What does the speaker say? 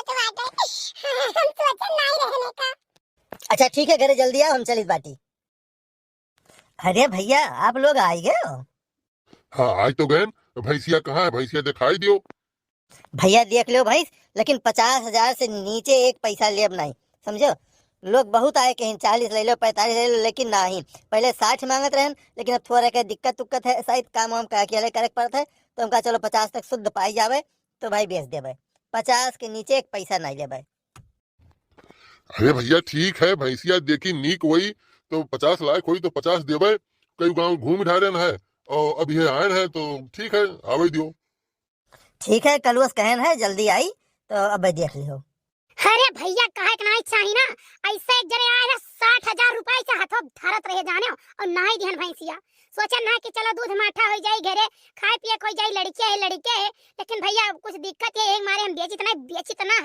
तो बात है। हम सोचे नहीं रहने का। अच्छा ठीक है, घरे जल्दी आओ, हम चलित बाटी। अरे भैया, आप लोग आ ही गए हो। हाँ आज तो गए। भैंसिया कहाँ है? भैंसिया दिखाई दियो। भैया देख लो भाई, लेकिन 50,000 से नीचे एक पैसा लेब नहीं, समझो। लोग बहुत आए, कहीं 40 ले लो, 45 ले लो, लेकिन नहीं। पहले 60 मांगत रहन, लेकिन अब थोड़ा का दिक्कत उक्कत है, शायद काम वाम का अकेले करे पड़ता है, तो हमका चलो 50 तक शुद्ध पाई जावे, तो भाई बेच देवे। 50 के नीचे एक पैसा नहीं लेवे। अरे भैया ठीक है, भैंसिया देखी नीक वही तो 50 लाख हुई तो 50 देवे। कई गांव घूम ढारन है और अब ये आयन है तो ठीक है, आवे दियो। ठीक है, कलुस कहन है जल्दी आई, तो अब देख लियो। अरे भैया काहे के नहीं चाहिए ना। ऐसे एक जने आए 60,000 रुपए से हाथों धरत रहे जाने और नहीं दिहन भैंसिया। सोचन ना कि चलो दूध माठा हो जाए घरे, खाए पिए हो जाए, लड़के है, लेकिन भैया कुछ दिक्कत है, एक मारे हम बेचित ना।